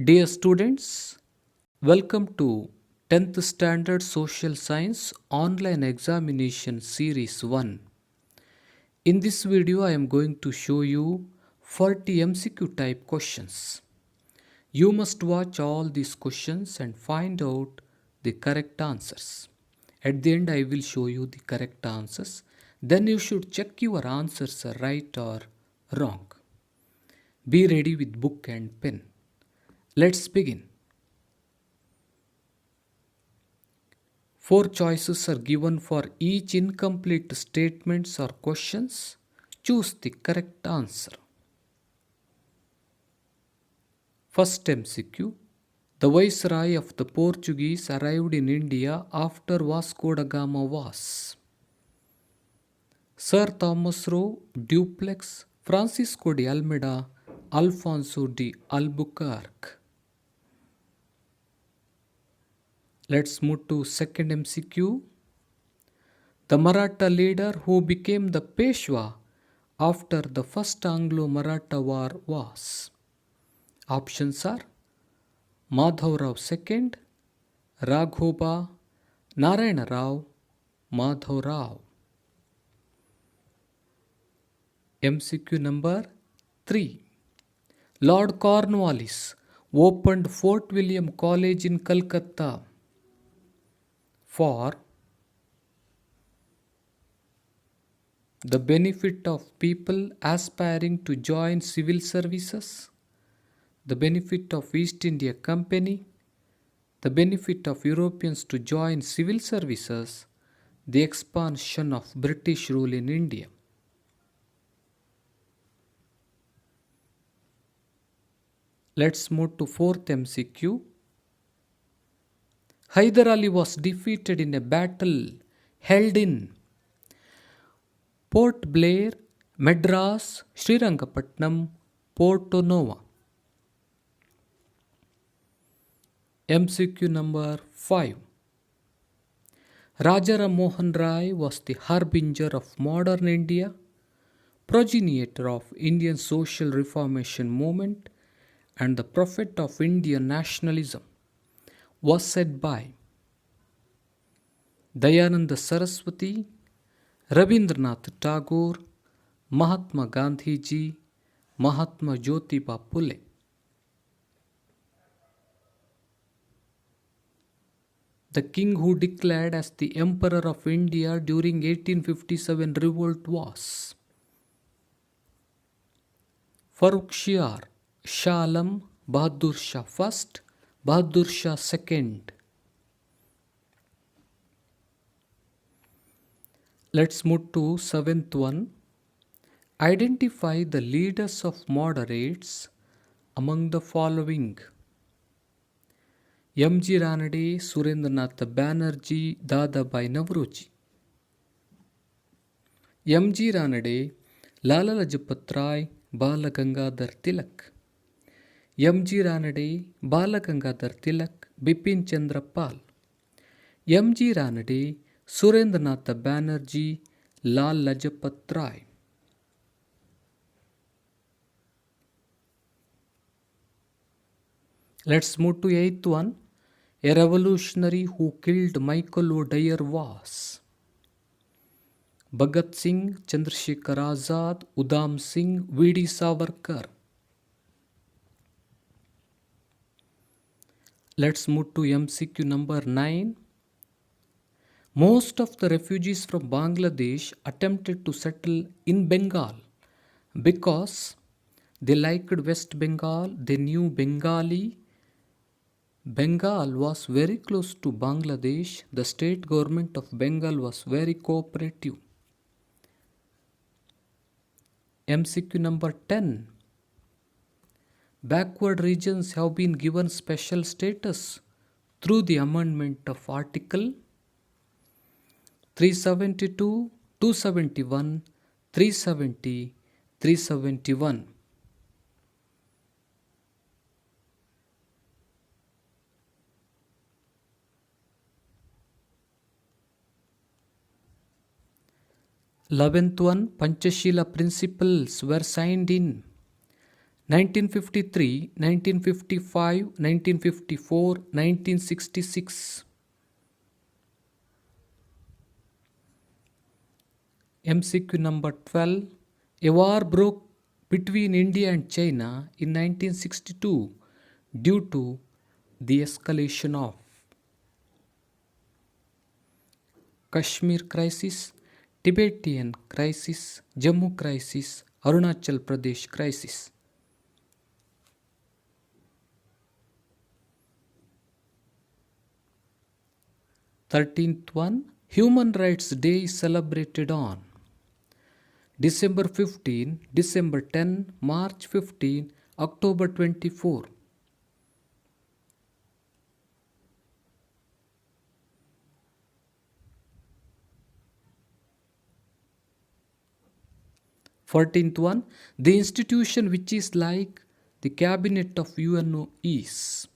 Dear students, welcome to 10th Standard Social Science Online Examination Series 1. In this video, I am going to show you 40 MCQ type questions. You must watch all these questions and find out the correct answers. At the end, I will show you the correct answers. Then you should check your answers are right or wrong. Be ready with book and pen. Let's begin. 4 choices are given for each incomplete statements or questions. Choose the correct answer. First MCQ. The Viceroy of the Portuguese arrived in India after Vasco da Gama was Sir Thomas Roe, Dupleix, Francisco de Almeida, Alfonso de Albuquerque. Let's move to second MCQ. The Maratha leader who became the Peshwa after the First Anglo-Maratha War was. Options are Madhav Rao II, Raghoba, Narayana Rao, Madhav Rao. MCQ number 3. Lord Cornwallis opened Fort William College in Calcutta for the benefit of people aspiring to join civil services, the benefit of East India Company, the benefit of Europeans to join civil services, the expansion of British rule in India. Let's move to fourth MCQ. Hyder Ali was defeated in a battle held in Port Blair, Madras, Srirangapatnam, Porto Novo. MCQ number 5. Raja Ram Mohan Rai was the harbinger of modern India, progenitor of Indian social reformation movement, and the prophet of Indian nationalism. Was said by Dayananda Saraswati, Rabindranath Tagore, Mahatma Gandhi Ji, Mahatma Jyotiba Phule. The king who declared as the Emperor of India during 1857 revolt was Farrukh Shiar, Shah Alam, Bahadur Shah I, Bahadur Shah II. Let's move to seventh one. Identify the leaders of moderates among the following. M.G. Ranade, Surendranath Banerjee, Dadabhai Naoroji. M.G. Ranade, Lala Lajpat Rai, Bala Gangadhar Tilak. M.G. Ranade, Bala Gangadhar Tilak, Bipin Chandra Pal. M.G. Ranade, Surendranath Banerjee, Lal Lajpat Rai. Let's move to eighth one. A revolutionary who killed Michael O'Dwyer was Bhagat Singh, Chandrasekhar Azad, Udham Singh, V.D. Savarkar. Let's move to MCQ number 9. Most of the refugees from Bangladesh attempted to settle in Bengal because they liked West Bengal, they knew Bengali. Bengal was very close to Bangladesh. The state government of Bengal was very cooperative. MCQ number 10. Backward regions have been given special status through the amendment of Article 372, 271, 370, 371. Eleventh one, Panchashila principles were signed in 1953, 1955, 1954, 1966. MCQ number 12. A war broke between India and China in 1962 due to the escalation of Kashmir crisis, Tibetan crisis, Jammu crisis, Arunachal Pradesh crisis. 13th one, Human Rights Day is celebrated on December 15, December 10, March 15, October 24. Fourteenth one, the institution which is like the cabinet of UNO is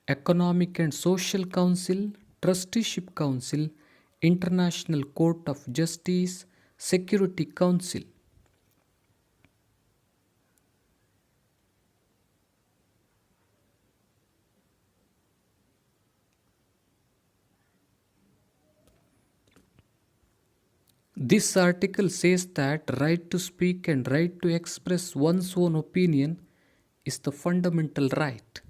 Economic and Social Council, Trusteeship Council, International Court of Justice, Security Council. This article says that right to speak and right to express one's own opinion is the fundamental right.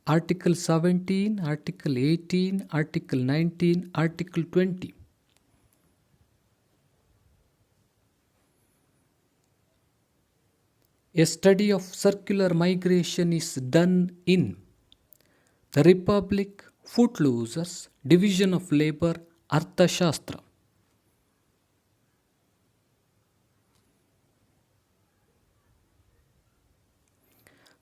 Article 17, Article 18, Article 19, Article 20. A study of circular migration is done in the Republic, Footloosers, Division of Labor, Arthashastra.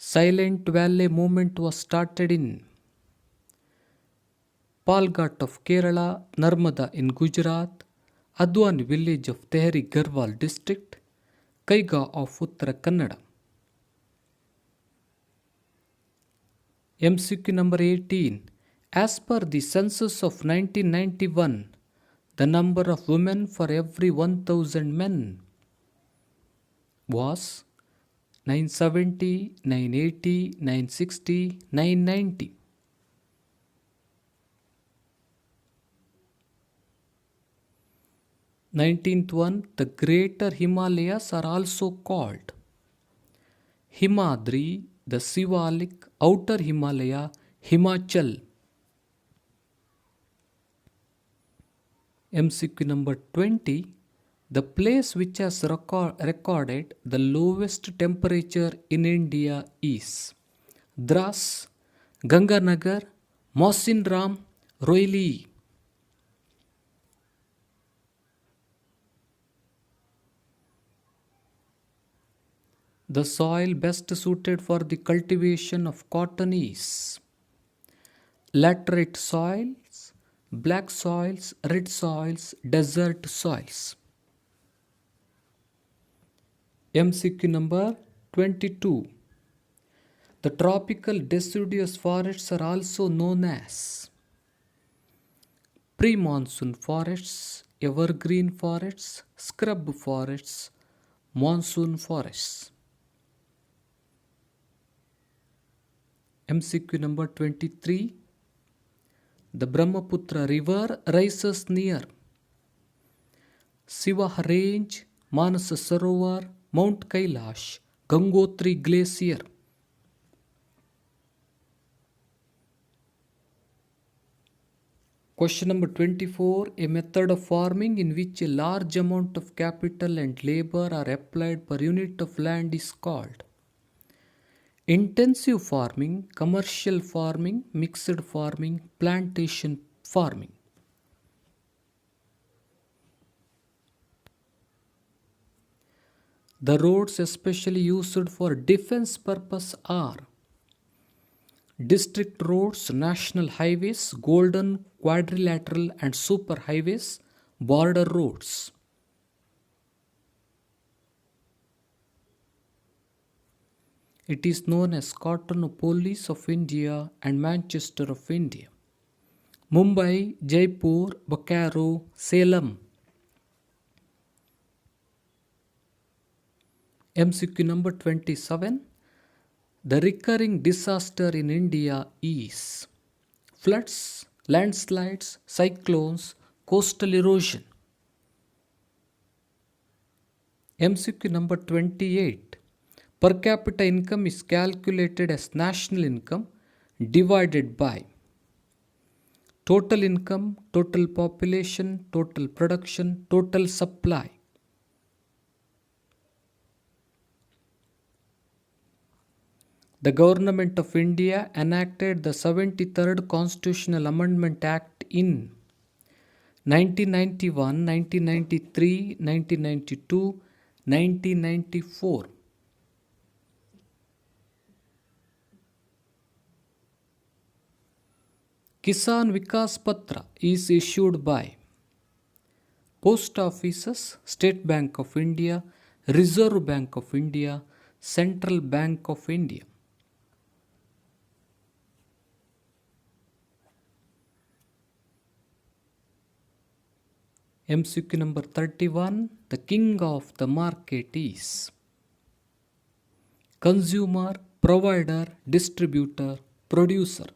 Silent Valley movement was started in Palghat of Kerala, Narmada in Gujarat, Adwani village of Tehri Garhwal district, Kaiga of Uttara Kannada. MCQ number 18. As per the census of 1991, the number of women for every 1000 men was 970, 980, 960, 990. Nineteenth one, the greater Himalayas are also called Himadri, the Sivalik, outer Himalaya, Himachal. MCQ number 20. The place which has recorded the lowest temperature in India is Dras, Ganganagar, Mawsynram, Roili. The soil best suited for the cultivation of cotton is laterite soils, black soils, red soils, desert soils. MCQ number 22. The tropical deciduous forests are also known as pre-monsoon forests, evergreen forests, scrub forests, monsoon forests. MCQ number 23. The Brahmaputra river rises near Sivaha range, Manas Sarovar, Mount Kailash, Gangotri glacier. Question number 24. A method of farming in which a large amount of capital and labor are applied per unit of land is called intensive farming, commercial farming, mixed farming, plantation farming. The roads especially used for defense purpose are district roads, national highways, golden, quadrilateral and super highways, border roads. It is known as Cottonopolis of India and Manchester of India. Mumbai, Jaipur, Bokaro, Salem. MCQ number 27. The recurring disaster in India is floods, landslides, cyclones, coastal erosion. MCQ number 28. Per capita income is calculated as national income divided by total income, total population, total production, total supply. The Government of India enacted the 73rd Constitutional Amendment Act in 1991, 1993, 1992, 1994. Kisan Vikas Patra is issued by Post Offices, State Bank of India, Reserve Bank of India, Central Bank of India. MCQ number 31. The king of the market is consumer, provider, distributor, producer.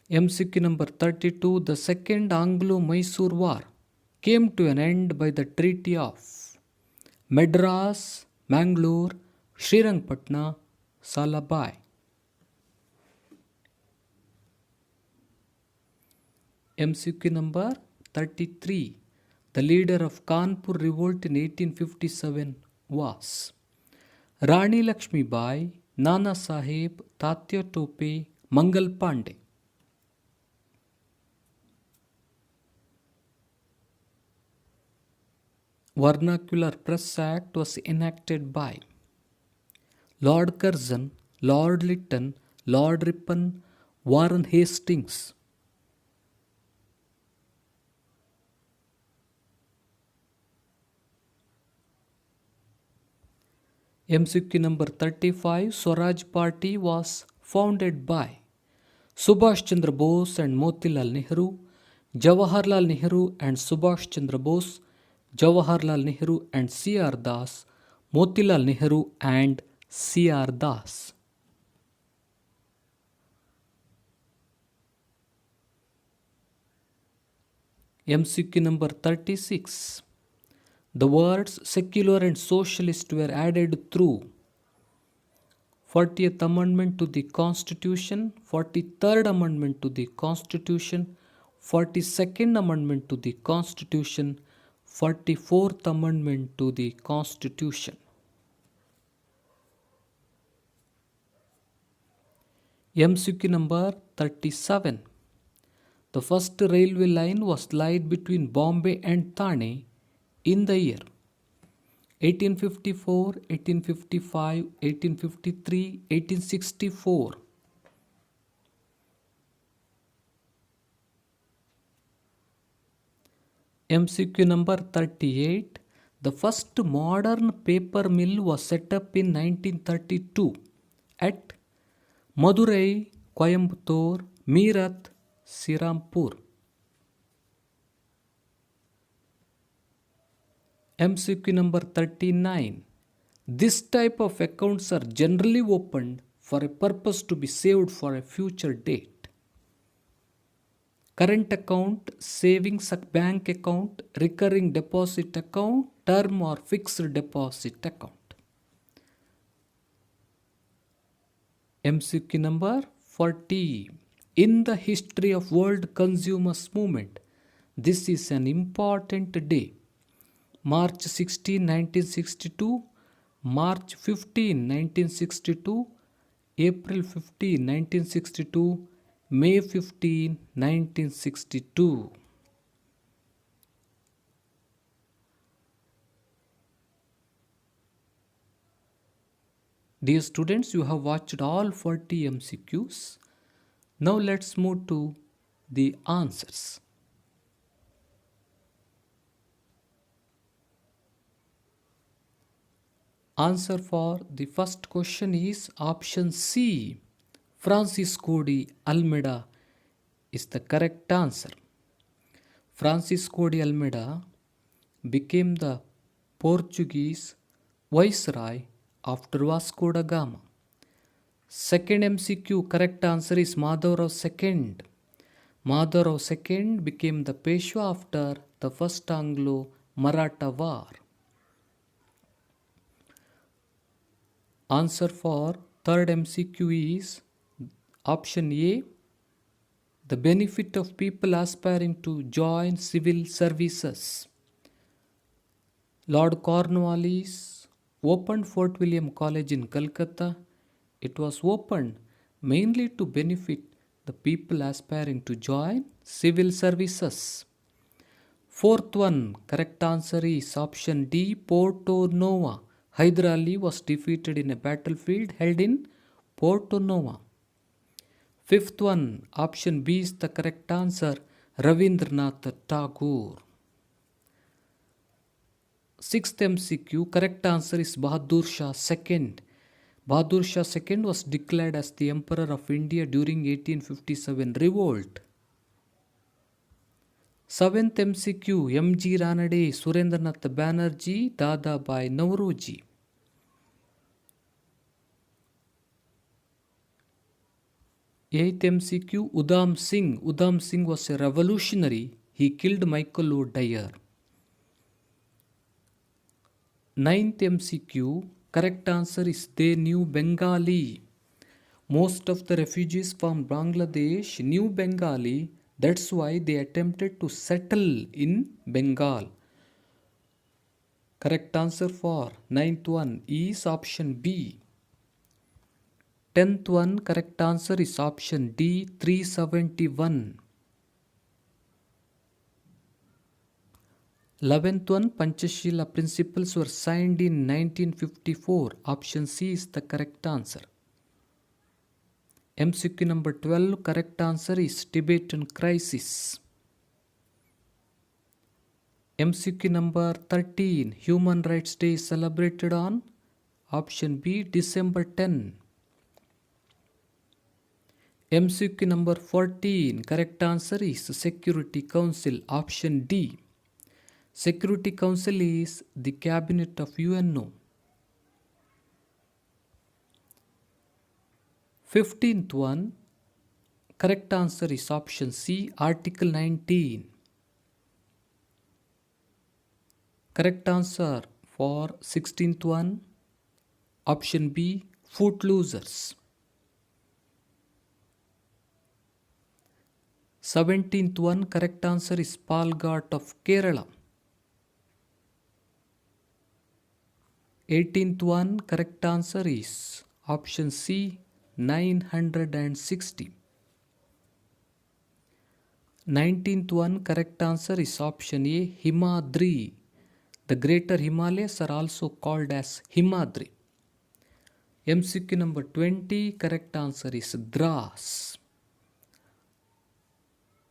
MCQ number 32. The Second Anglo-Mysore War came to an end by the Treaty of Madras, Mangalore, Srirangapatna, Salabai. MCQ number 33. The leader of Kanpur revolt in 1857 was Rani Lakshmi Bai, Nana Sahib, Tatya Tope, Mangal Pandey. Vernacular Press Act was enacted by Lord Curzon, Lord Lytton, Lord Ripon, Warren Hastings. MCQ number 35. Swaraj Party was founded by Subhash Chandra Bose and Motilal Nehru, Jawaharlal Nehru and Subhash Chandra Bose, Jawaharlal Nehru and C.R. Das, Motilal Nehru and C.R. Das. MCQ number 36. The words secular and socialist were added through 40th Amendment to the Constitution, 43rd Amendment to the Constitution, 42nd Amendment to the Constitution, 44th Amendment to the Constitution. MCQ number 37. The first railway line was laid between Bombay and Thane in the year 1854, 1855, 1853, 1864. MCQ number 38. The first modern paper mill was set up in 1932 at Madurai, Coimbatore, Meerut, Srirampur. MCQ number 39. This type of accounts are generally opened for a purpose to be saved for a future date. Current account, savings bank account, recurring deposit account, term or fixed deposit account. MCQ number 40. In the history of world consumers movement, this is an important day. March 16, 1962, March 15, 1962, April 15, 1962, May 15, 1962. Dear students, you have watched all 40 MCQs. Now let's move to the answers. Answer for the first question is option C. Francisco de Almeida is the correct answer. Francisco de Almeida became the Portuguese viceroy after Vasco da Gama? Second MCQ, correct answer is Madhavrao II. Madhavrao II became the Peshwa after the First Anglo-Maratha War. Answer for third MCQ is option A. The benefit of people aspiring to join civil services. Lord Cornwallis opened Fort William College in Calcutta. It was opened mainly to benefit the people aspiring to join civil services. Fourth one, correct answer is option D, Porto Novo. Hyder Ali was defeated in a battlefield held in Porto Novo. Fifth one, option B is the correct answer, Ravindranath Tagore. Sixth MCQ, correct answer is Bahadur Shah II. Bahadur Shah II was declared as the Emperor of India during 1857 revolt. Seventh MCQ, M.G. Ranade, Surendranath Banerjee, Dadabhai Nauroji. Eighth MCQ, Udham Singh. Udham Singh was a revolutionary. He killed Michael O'Dwyer. Ninth MCQ, correct answer is they knew Bengali. Most of the refugees from Bangladesh knew Bengali. That's why they attempted to settle in Bengal. Correct answer for ninth one is option B. 10th one, correct answer is option D, 371. 11th one, Panchashila principles were signed in 1954. Option C is the correct answer. MCQ number 12, correct answer is Tibetan crisis. MCQ number 13, Human Rights Day is celebrated on option B, December 10. MCQ number 14, correct answer is Security Council, option D. Security Council is the cabinet of UNO. 15th one, correct answer is option C, Article 19. Correct answer for 16th one, option B, Footloosers. 17th one, correct answer is Palghat of Kerala. 18th one, correct answer is option C, 960. 19th one, correct answer is option A, Himadri. The greater Himalayas are also called as Himadri. MCQ number 20, correct answer is Dras.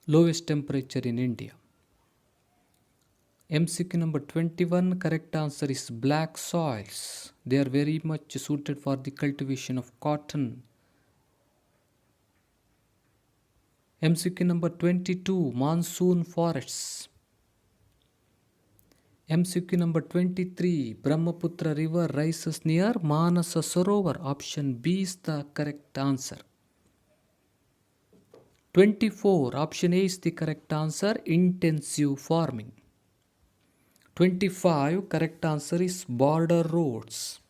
Lowest temperature in India. MCQ number 21, correct answer is black soils. They are very much suited for the cultivation of cotton. MCQ number 22, monsoon forests. MCQ number 23, Brahmaputra river rises near Manasa Sarovar. Option B is the correct answer. 24, option A is the correct answer, intensive farming. 25, correct answer is border roads.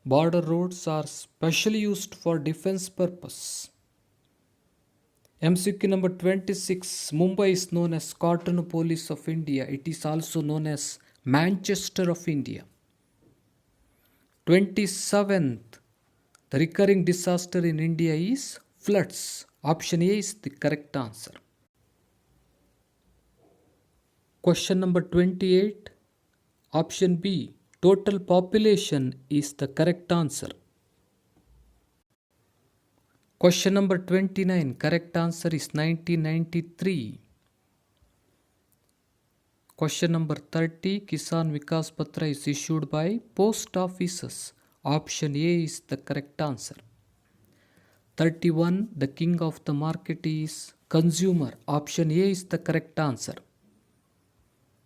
Border roads are specially used for defense purpose. MCQ number 26, Mumbai is known as Cottonopolis of India. It is also known as Manchester of India. 27th, the recurring disaster in India is floods. Option A is the correct answer. Question number 28, option B, total population is the correct answer. Question number 29, correct answer is 1993. Question number 30, Kisan Vikas Patra is issued by post offices. Option A is the correct answer. 31, the king of the market is consumer. Option A is the correct answer.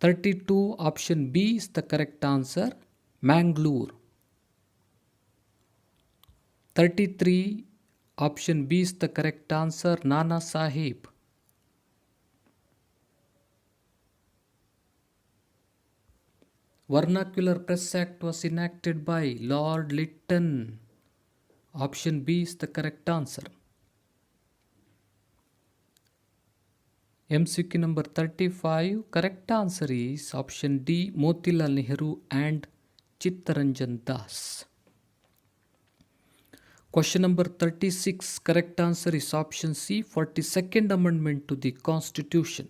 32, option B is the correct answer, Mangalore. 33, option B is the correct answer, Nana Sahib. Vernacular Press Act was enacted by Lord Lytton. Option B is the correct answer. MCQ number 35, correct answer is option D, Motilal Nehru and Chittaranjan Das. Question number 36, correct answer is option C, 42nd Amendment to the Constitution.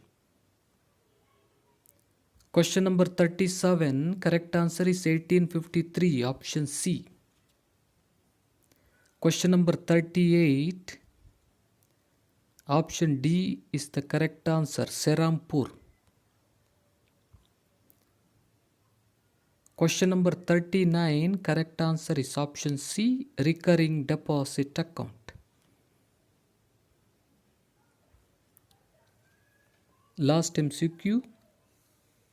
Question number 37, correct answer is 1853, option C. Question number 38, option D is the correct answer, Serampur. Question number 39, correct answer is option C, recurring deposit account. Last MCQ,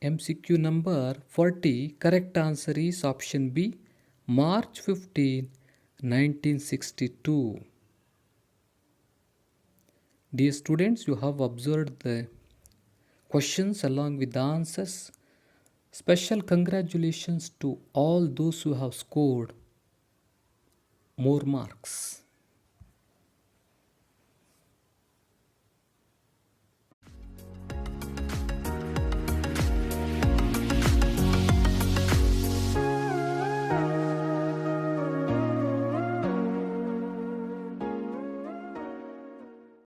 MCQ number 40, correct answer is option B, March 15, 1962. Dear students, you have observed the questions along with the answers. Special congratulations to all those who have scored more marks.